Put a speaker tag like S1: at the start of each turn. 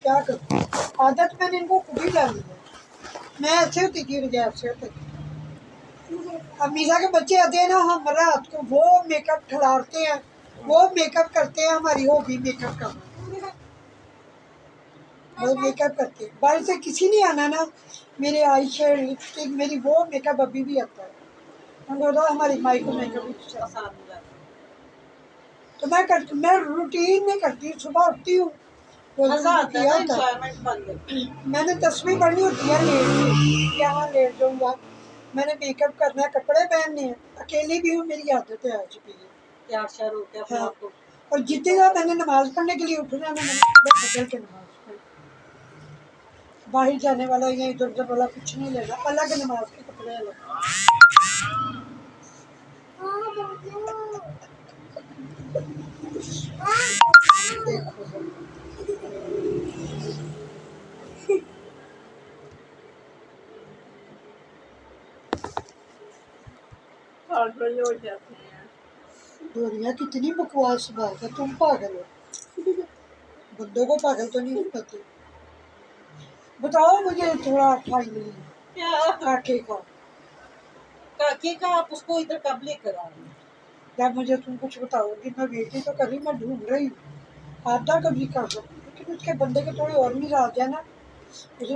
S1: क्या करूँ, आदत मैंने इनको खुद ही डाली है। मैं ऐसे होती थी बजाय ऐसे होती थी। अब मीज़ा के बच्चे आते हैं ना, हम रात को वो मेकअप खिलाते हैं, वो मेकअप करते हैं, हमारी हॉबी मेकअप करना। वो मेकअप करते हैं, बाहर से किसी ने आना ना, मेरे आई शेड लिपस्टिक मेरी वो मेकअप अभी भी आता है। उनको तो हमारी माई को मेकअप पसंद है। तो मैं रूटीन में करती हूँ, सुबह उठती हूँ, मैंने 10वीं पढ़ी होती है, लेट यहाँ लेट जाऊँगा, मैंने मेकअप करना है, कपड़े पहनने हैं, अकेली भी हूँ, मेरी आदत है आ चुकी है। तैयार श्यार हो के अपने आप को। और जितनी बार मैंने नमाज पढ़ने के लिए उठना है, मैंने बदल के नमाज पढ़ी। बाहर जाने वाला या इधर उधर वाला कुछ नहीं लेना, अलग नमाज के कपड़े अलग। डोरिया कितनी बकवास बात है, तुम पागल हो, बंदों को पागल तो नहीं पता। बताओ मुझे थोड़ा फाइनली काके का आप उसको इधर कब लेकर आओगे? यार मुझे तुम कुछ बताओगी, मैं वेट तो कर रही, मैं ढूंढ रही हूँ, आधा कभी कर सकती, लेकिन उसके बंदे के थोड़े और मिजाज है ना, उसने